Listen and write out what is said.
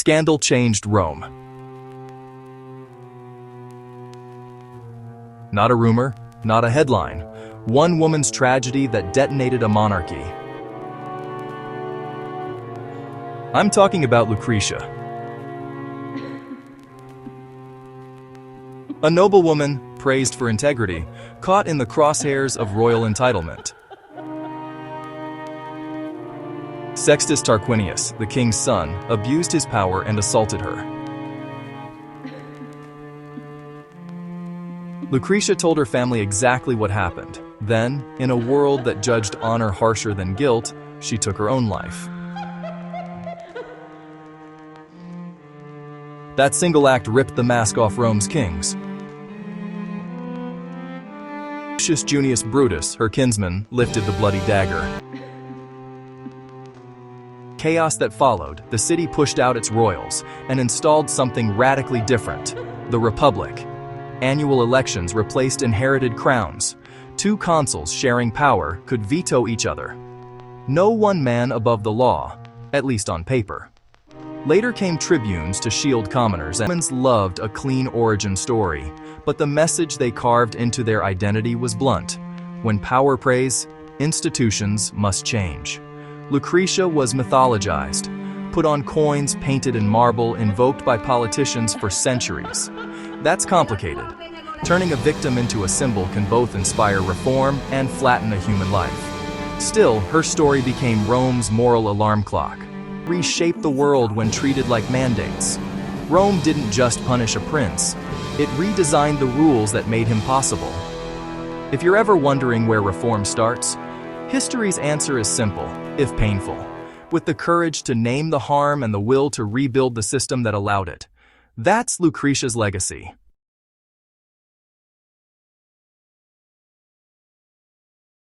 Scandal changed Rome. Not a rumor, not a headline. One woman's tragedy that detonated a monarchy. I'm talking about Lucretia. A noblewoman, praised for integrity, caught in the crosshairs of royal entitlement. Sextus Tarquinius, the king's son, abused his power and assaulted her. Lucretia told her family exactly what happened. Then, in a world that judged honor harsher than guilt, she took her own life. That single act ripped the mask off Rome's kings. Lucius Junius Brutus, her kinsman, lifted the bloody dagger. Chaos that followed, the city pushed out its royals and installed something radically different: the Republic. Annual elections replaced inherited crowns. Two consuls sharing power could veto each other. No one man above the law, at least on paper. Later came tribunes to shield commoners. Romans loved a clean origin story, but the message they carved into their identity was blunt. When power prays, institutions must change. Lucretia was mythologized, put on coins painted in marble invoked by politicians for centuries. That's complicated. Turning a victim into a symbol can both inspire reform and flatten a human life. Still, her story became Rome's moral alarm clock. Reshaped the world when treated like mandates. Rome didn't just punish a prince, it redesigned the rules that made him possible. If you're ever wondering where reform starts, history's answer is simple, if painful, with the courage to name the harm and the will to rebuild the system that allowed it. That's Lucretia's legacy.